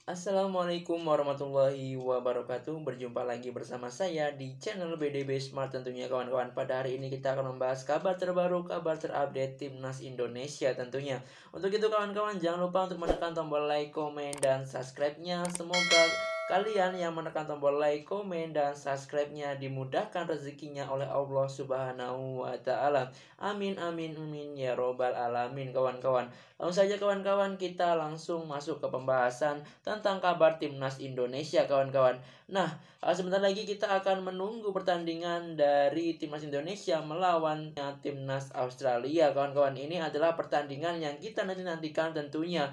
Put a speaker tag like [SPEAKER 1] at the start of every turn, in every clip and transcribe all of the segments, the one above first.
[SPEAKER 1] Assalamualaikum warahmatullahi wabarakatuh. Berjumpa lagi bersama saya di channel BDB Smart tentunya kawan-kawan. Pada hari ini kita akan membahas kabar terbaru, kabar terupdate Timnas Indonesia tentunya. Untuk itu kawan-kawan jangan lupa untuk menekan tombol like, komen, dan subscribe-nya. Semoga kalian yang menekan tombol like, komen, dan subscribe-nya dimudahkan rezekinya oleh Allah Subhanahu wa Ta'ala. Amin, amin, amin ya robbal alamin kawan-kawan. Langsung saja kawan-kawan, kita langsung masuk ke pembahasan tentang kabar Timnas Indonesia kawan-kawan. Nah, sebentar lagi kita akan menunggu pertandingan dari Timnas Indonesia melawan Timnas Australia kawan-kawan. Ini adalah pertandingan yang kita nantikan tentunya.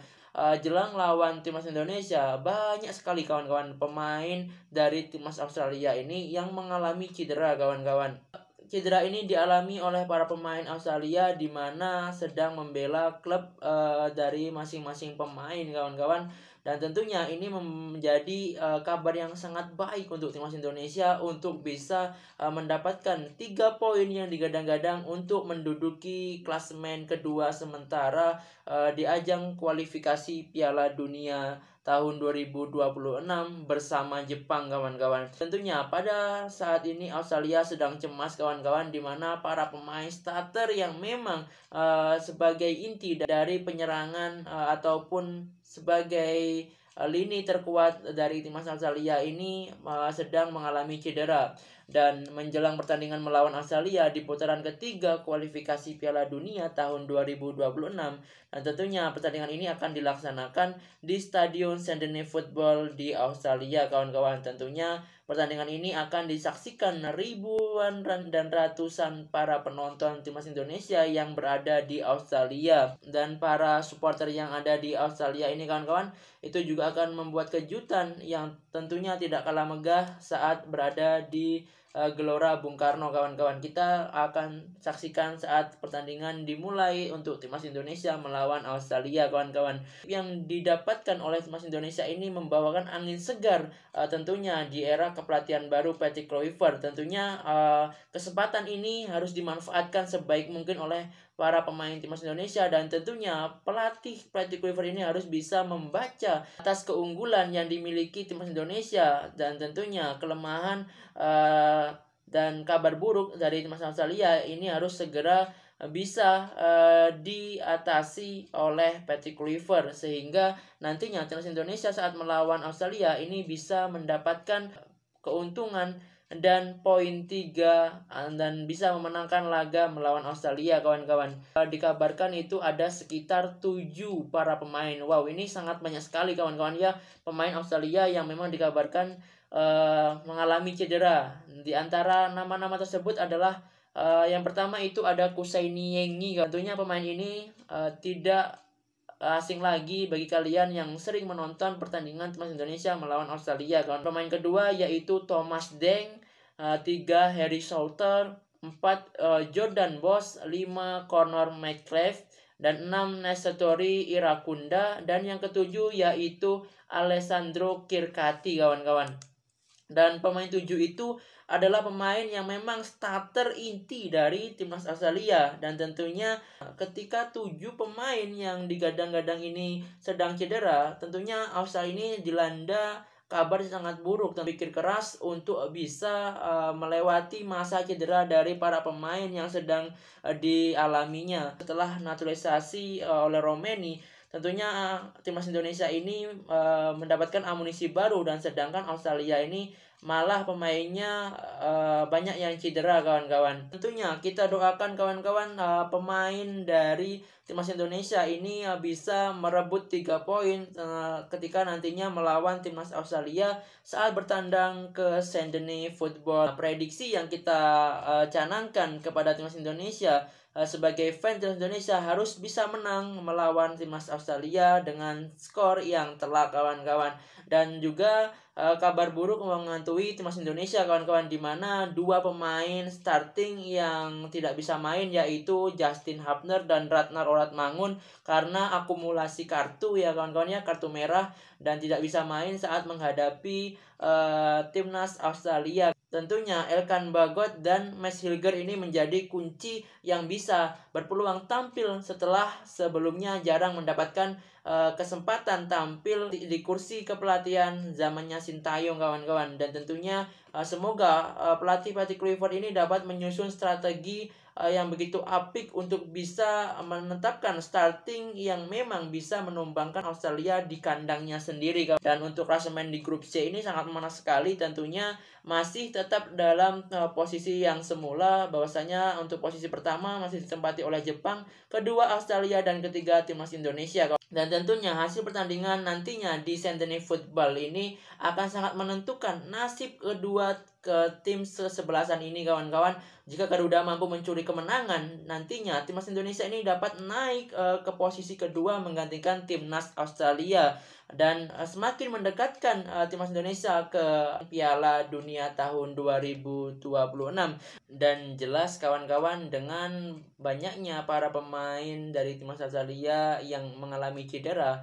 [SPEAKER 1] Jelang lawan Timnas Indonesia, banyak sekali kawan-kawan pemain dari Timnas Australia ini yang mengalami cedera kawan-kawan. Cedera ini dialami oleh para pemain Australia di mana sedang membela klub dari masing-masing pemain kawan-kawan, dan tentunya ini menjadi kabar yang sangat baik untuk timnas Indonesia untuk bisa mendapatkan 3 poin yang digadang-gadang untuk menduduki klasemen kedua sementara di ajang kualifikasi Piala Dunia tahun 2026 bersama Jepang kawan-kawan. Tentunya pada saat ini Australia sedang cemas kawan-kawan, di mana para pemain starter yang memang sebagai inti dari penyerangan ataupun sebagai lini terkuat dari timnas Australia ini sedang mengalami cedera. Dan menjelang pertandingan melawan Australia di putaran ketiga kualifikasi Piala Dunia tahun 2026, dan tentunya pertandingan ini akan dilaksanakan di Stadion Sydney Football di Australia kawan-kawan. Tentunya pertandingan ini akan disaksikan ribuan dan ratusan para penonton timnas Indonesia yang berada di Australia, dan para supporter yang ada di Australia ini kawan-kawan itu juga akan membuat kejutan yang tentunya tidak kalah megah saat berada di Gelora Bung Karno kawan-kawan. Kita akan saksikan saat pertandingan dimulai untuk timnas Indonesia melawan Australia kawan-kawan. Yang didapatkan oleh timnas Indonesia ini membawakan angin segar tentunya di era kepelatihan baru Patrick Kluivert. Tentunya kesempatan ini harus dimanfaatkan sebaik mungkin oleh para pemain timnas Indonesia, dan tentunya pelatih Patrick Kluivert ini harus bisa membaca atas keunggulan yang dimiliki timnas Indonesia dan tentunya kelemahan dan kabar buruk dari timnas Australia ini harus segera bisa diatasi oleh Patrick Kluivert, sehingga nantinya timnas Indonesia saat melawan Australia ini bisa mendapatkan keuntungan dan poin 3 dan bisa memenangkan laga melawan Australia kawan-kawan. Dikabarkan itu ada sekitar 7 para pemain. Wow, ini sangat banyak sekali kawan-kawan ya, pemain Australia yang memang dikabarkan mengalami cedera. Di antara nama-nama tersebut adalah yang pertama itu ada Kushaini Yengi. Tentunya pemain ini tidak asing lagi bagi kalian yang sering menonton pertandingan timnas Indonesia melawan Australia. Pemain kedua yaitu Thomas Deng, 3 Harry Souter, 4 Jordan Boss, 5 Conor McCabe, dan 6 Nestory Irakunda, dan yang ketujuh yaitu Alessandro Kirkati kawan-kawan. Dan pemain 7 itu adalah pemain yang memang starter inti dari timnas Australia, dan tentunya ketika 7 pemain yang digadang-gadang ini sedang cedera, tentunya Australia ini dilanda kabar sangat buruk dan pikir keras untuk bisa melewati masa cedera dari para pemain yang sedang dialaminya. Setelah naturalisasi oleh Romeni, tentunya timnas Indonesia ini mendapatkan amunisi baru, dan sedangkan Australia ini malah pemainnya banyak yang cedera kawan-kawan. Tentunya kita doakan kawan-kawan pemain dari timnas Indonesia ini bisa merebut 3 poin ketika nantinya melawan timnas Australia saat bertandang ke Sydney Football. Prediksi yang kita canangkan kepada timnas Indonesia sebagai fan timnas Indonesia harus bisa menang melawan timnas Australia dengan skor yang telak kawan-kawan. Dan juga kabar buruk menghantui timnas Indonesia kawan-kawan, di mana 2 pemain starting yang tidak bisa main yaitu Justin Hubner dan Ratnar Oratmangun karena akumulasi kartu ya kawan-kawan ya, kartu merah, dan tidak bisa main saat menghadapi timnas Australia. Tentunya Elkan Bagot dan Max Hilger ini menjadi kunci yang bisa berpeluang tampil setelah sebelumnya jarang mendapatkan kesempatan tampil di kursi kepelatihan zamannya Sintayong kawan-kawan. Dan tentunya semoga pelatih Kluivert ini dapat menyusun strategi yang begitu apik untuk bisa menetapkan starting yang memang bisa menumbangkan Australia di kandangnya sendiri. Dan untuk klasemen di grup C ini sangat menarik sekali, tentunya masih tetap dalam posisi yang semula, bahwasanya untuk posisi pertama masih ditempati oleh Jepang, kedua Australia, dan ketiga timnas Indonesia. Dan tentunya hasil pertandingan nantinya di Centenary Football ini akan sangat menentukan nasib kedua tim kesebelasan ini kawan-kawan. Jika Garuda mampu mencuri kemenangan, nantinya timnas Indonesia ini dapat naik ke posisi kedua menggantikan timnas Australia, dan semakin mendekatkan timnas Indonesia ke Piala Dunia tahun 2026. Dan jelas kawan-kawan, dengan banyaknya para pemain dari timnas Australia yang mengalami cedera,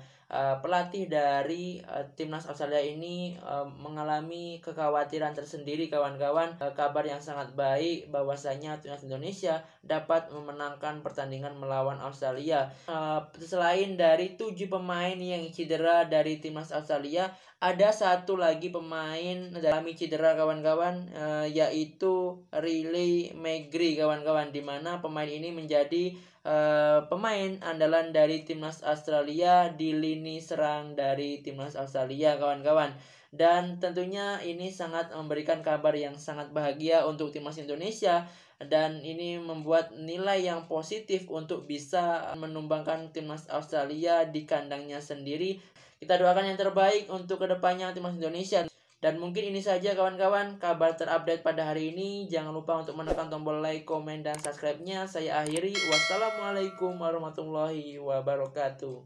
[SPEAKER 1] pelatih dari timnas Australia ini mengalami kekhawatiran tersendiri kawan-kawan. Kabar yang sangat baik bahwasanya timnas Indonesia dapat memenangkan pertandingan melawan Australia. Selain dari 7 pemain yang cedera dari timnas Australia, ada satu lagi pemain mengalami cedera kawan-kawan, yaitu Riley Meigri kawan-kawan, dimana pemain ini menjadi pemain andalan dari timnas Australia di lini serang dari timnas Australia kawan-kawan. Dan tentunya ini sangat memberikan kabar yang sangat bahagia untuk timnas Indonesia, dan ini membuat nilai yang positif untuk bisa menumbangkan timnas Australia di kandangnya sendiri. Kita doakan yang terbaik untuk kedepannya timnas Indonesia. Dan mungkin ini saja kawan-kawan kabar terupdate pada hari ini. Jangan lupa untuk menekan tombol like, komen, dan subscribe-nya. Saya akhiri. Wassalamualaikum warahmatullahi wabarakatuh.